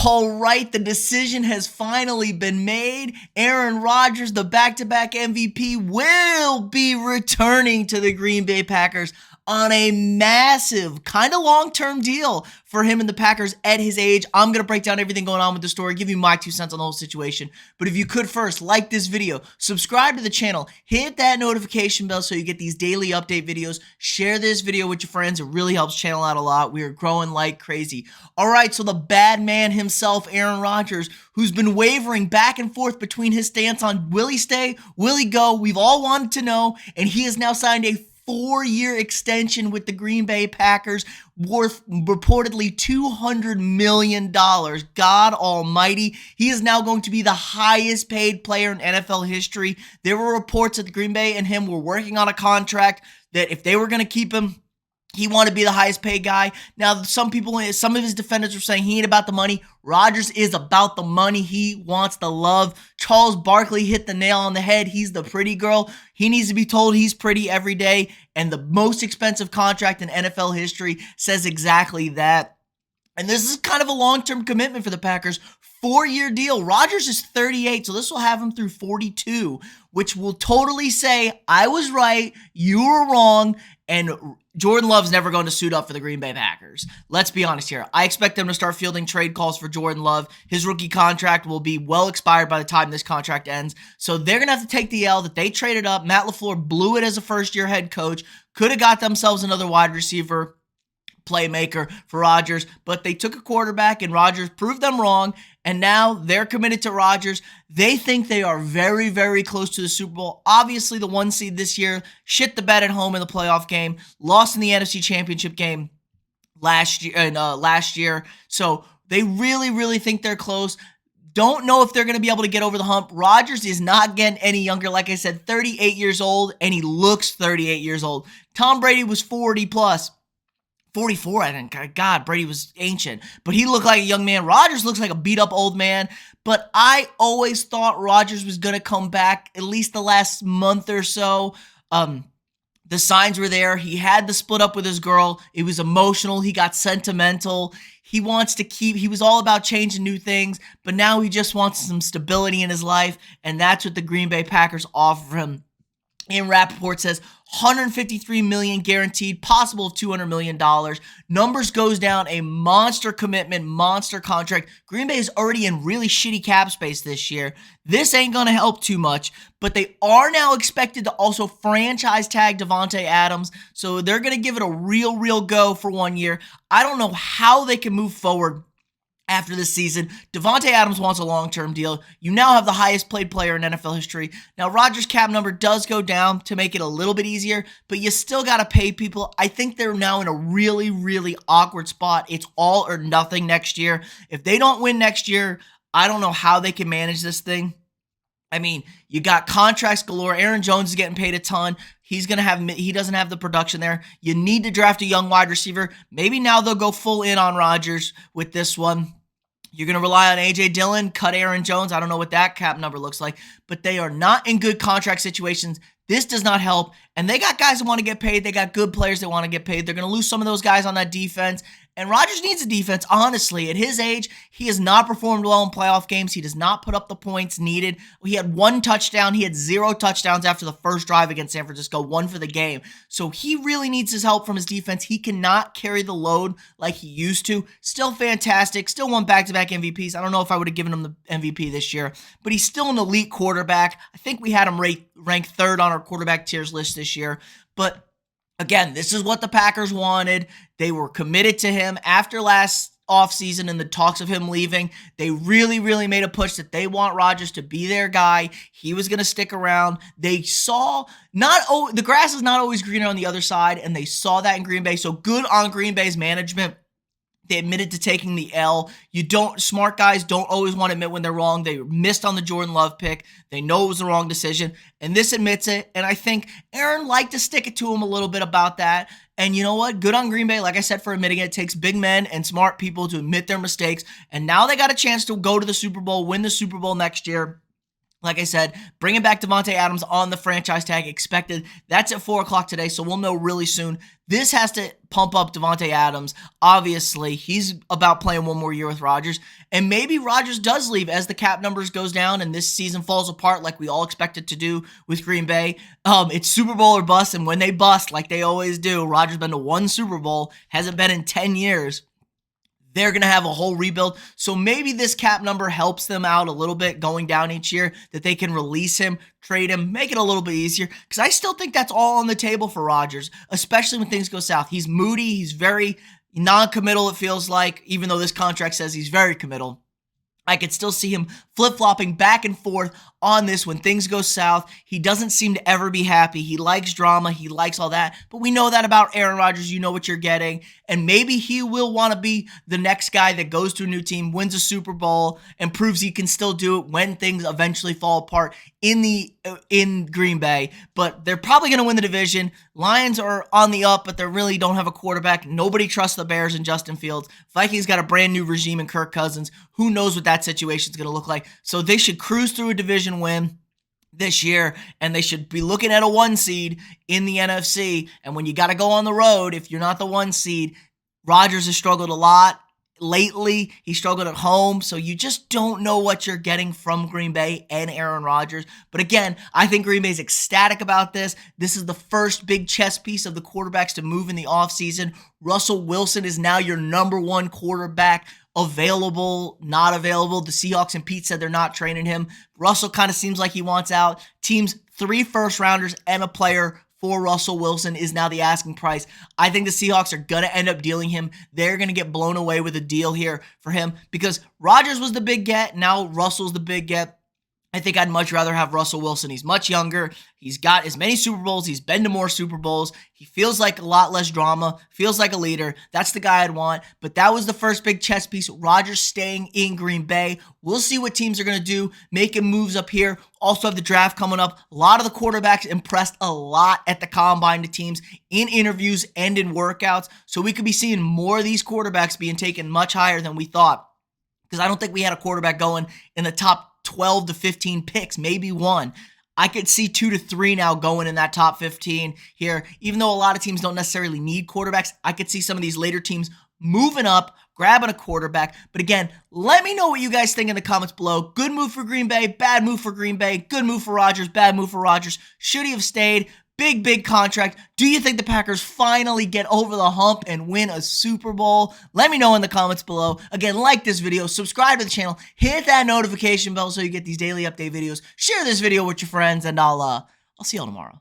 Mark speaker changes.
Speaker 1: All right, the decision has finally been made. Aaron Rodgers, the back-to-back MVP, will be returning to the Green Bay Packers on a massive, kind of long-term deal for him and the Packers at his age. I'm going to break down everything going on with the story, give you my 2 cents on the whole situation. But if you could first, like this video, subscribe to the channel, hit that notification bell so you get these daily update videos, share this video with your friends. It really helps channel out a lot. We are growing like crazy. All right, so the bad man himself, Aaron Rodgers, who's been wavering back and forth between his stance on will he stay, will he go, we've all wanted to know, and he has now signed a 4-year extension with the Green Bay Packers worth reportedly $200 million. God almighty. He is now going to be the highest paid player in NFL history. There were reports that the Green Bay and him were working on a contract that if they were going to keep him, he wanted to be the highest paid guy. Now, some of his defenders were saying he ain't about the money. Rodgers is about the money. He wants the love. Charles Barkley hit the nail on the head. He's the pretty girl. He needs to be told he's pretty every day. And the most expensive contract in NFL history says exactly that. And this is kind of a long-term commitment for the Packers. 4-year deal. Rodgers is 38, so this will have him through 42, which will totally say, I was right, you were wrong, and Jordan Love's never going to suit up for the Green Bay Packers. Let's be honest here. I expect them to start fielding trade calls for Jordan Love. His rookie contract will be well expired by the time this contract ends, so they're going to have to take the L that they traded up. Matt LaFleur blew it as a first-year head coach. Could have got themselves another wide receiver playmaker for Rodgers, but they took a quarterback and Rodgers proved them wrong, and now they're committed to Rodgers. They think they are very, very close to the Super Bowl. Obviously, the 1 seed this year shit the bed at home in the playoff game, lost in the NFC Championship game last year. So they really, really think they're close. Don't know if they're going to be able to get over the hump. Rodgers is not getting any younger. Like I said, 38 years old, and he looks 38 years old. Tom Brady was 40 plus. 44, I think. God, Brady was ancient. But he looked like a young man. Rodgers looks like a beat-up old man. But I always thought Rodgers was going to come back at least the last month or so. The signs were there. He had to split up with his girl. It was emotional. He got sentimental. He was all about changing new things. But now he just wants some stability in his life. And that's what the Green Bay Packers offer him. Ian Rappaport says $153 million guaranteed, possible of $200 million. Numbers goes down, a monster commitment, monster contract. Green Bay is already in really shitty cap space this year. This ain't going to help too much, but they are now expected to also franchise tag Davante Adams, so they're going to give it a real go for 1 year. I don't know how they can move forward after this season. Davante Adams wants a long-term deal. You now have the highest paid player in NFL history. Now, Rodgers' cap number does go down to make it a little bit easier, but you still got to pay people. I think they're now in a really awkward spot. It's all or nothing next year. If they don't win next year, I don't know how they can manage this thing. I mean, you got contracts galore. Aaron Jones is getting paid a ton. He doesn't have the production there. You need to draft a young wide receiver. Maybe now they'll go full in on Rodgers with this one. You're going to rely on A.J. Dillon, cut Aaron Jones. I don't know what that cap number looks like, but they are not in good contract situations. This does not help, and they got guys that want to get paid. They got good players that want to get paid. They're going to lose some of those guys on that defense, and Rodgers needs a defense, honestly. At his age, he has not performed well in playoff games. He does not put up the points needed. He had 1 touchdown. He had 0 touchdowns after the first drive against San Francisco, 1 for the game. So he really needs his help from his defense. He cannot carry the load like he used to. Still fantastic. Still won back-to-back MVPs. I don't know if I would have given him the MVP this year, but he's still an elite quarterback. I think we had him ranked 3rd on our quarterback tiers list this year. But again, this is what the Packers wanted. They were committed to him after last offseason and the talks of him leaving. They really made a push that they want Rodgers to be their guy. He was going to stick around. They saw the grass is not always greener on the other side, and they saw that in Green Bay. So good on Green Bay's management. They admitted to taking the L. Smart guys don't always want to admit when they're wrong. They missed on the Jordan Love pick. They know it was the wrong decision, and this admits it. And I think Aaron liked to stick it to him a little bit about that. And you know what? Good on Green Bay. Like I said, for admitting it. It takes big men and smart people to admit their mistakes. And now they got a chance to go to the Super Bowl, win the Super Bowl next year. Like I said, bringing back Davante Adams on the franchise tag expected. That's at 4 o'clock today, so we'll know really soon. This has to pump up Davante Adams. Obviously, he's about playing one more year with Rodgers, and maybe Rodgers does leave as the cap numbers goes down and this season falls apart like we all expect it to do with Green Bay. It's Super Bowl or bust, and when they bust, like they always do, Rodgers been to one Super Bowl, hasn't been in 10 years. They're going to have a whole rebuild. So maybe this cap number helps them out a little bit going down each year, that they can release him, trade him, make it a little bit easier. Because I still think that's all on the table for Rodgers, especially when things go south. He's moody. He's very non-committal, it feels like, even though this contract says he's very committal. I could still see him flip-flopping back and forth on this when things go south. He doesn't seem to ever be happy. He likes drama. He likes all that. But we know that about Aaron Rodgers. You know what you're getting. And maybe he will want to be the next guy that goes to a new team, wins a Super Bowl, and proves he can still do it when things eventually fall apart in Green Bay. But they're probably going to win the division. Lions are on the up, but they really don't have a quarterback. Nobody trusts the Bears and Justin Fields. Vikings got a brand new regime in Kirk Cousins. Who knows what that situation is going to look like? So they should cruise through a division win this year, and they should be looking at a 1 seed in the NFC. And when you got to go on the road, if you're not the 1 seed, Rodgers has struggled a lot lately. He struggled at home, so you just don't know what you're getting from Green Bay and Aaron Rodgers. But again, I think Green Bay's ecstatic about this. This is the first big chess piece of the quarterbacks to move in the offseason. Russell Wilson is now your number 1 quarterback. Available, not available. The Seahawks and Pete said they're not training him. Russell kind of seems like he wants out. Teams 3 first-rounders and a player for Russell Wilson is now the asking price. I think the Seahawks are going to end up dealing him. They're going to get blown away with a deal here for him because Rodgers was the big get. Now Russell's the big get. I think I'd much rather have Russell Wilson. He's much younger. He's got as many Super Bowls. He's been to more Super Bowls. He feels like a lot less drama, feels like a leader. That's the guy I'd want. But that was the first big chess piece. Rodgers staying in Green Bay. We'll see what teams are going to do, making moves up here. Also have the draft coming up. A lot of the quarterbacks impressed a lot at the combine to teams in interviews and in workouts. So we could be seeing more of these quarterbacks being taken much higher than we thought. Because I don't think we had a quarterback going in the top 12 to 15 picks, maybe 1. I could see 2 to 3 now going in that top 15 here. Even though a lot of teams don't necessarily need quarterbacks, I could see some of these later teams moving up, grabbing a quarterback. But again, let me know what you guys think in the comments below. Good move for Green Bay, bad move for Green Bay, good move for Rodgers, bad move for Rodgers. Should he have stayed? Big contract. Do you think the Packers finally get over the hump and win a Super Bowl? Let me know in the comments below. Again, like this video, subscribe to the channel, hit that notification bell so you get these daily update videos. Share this video with your friends, and I'll see y'all tomorrow.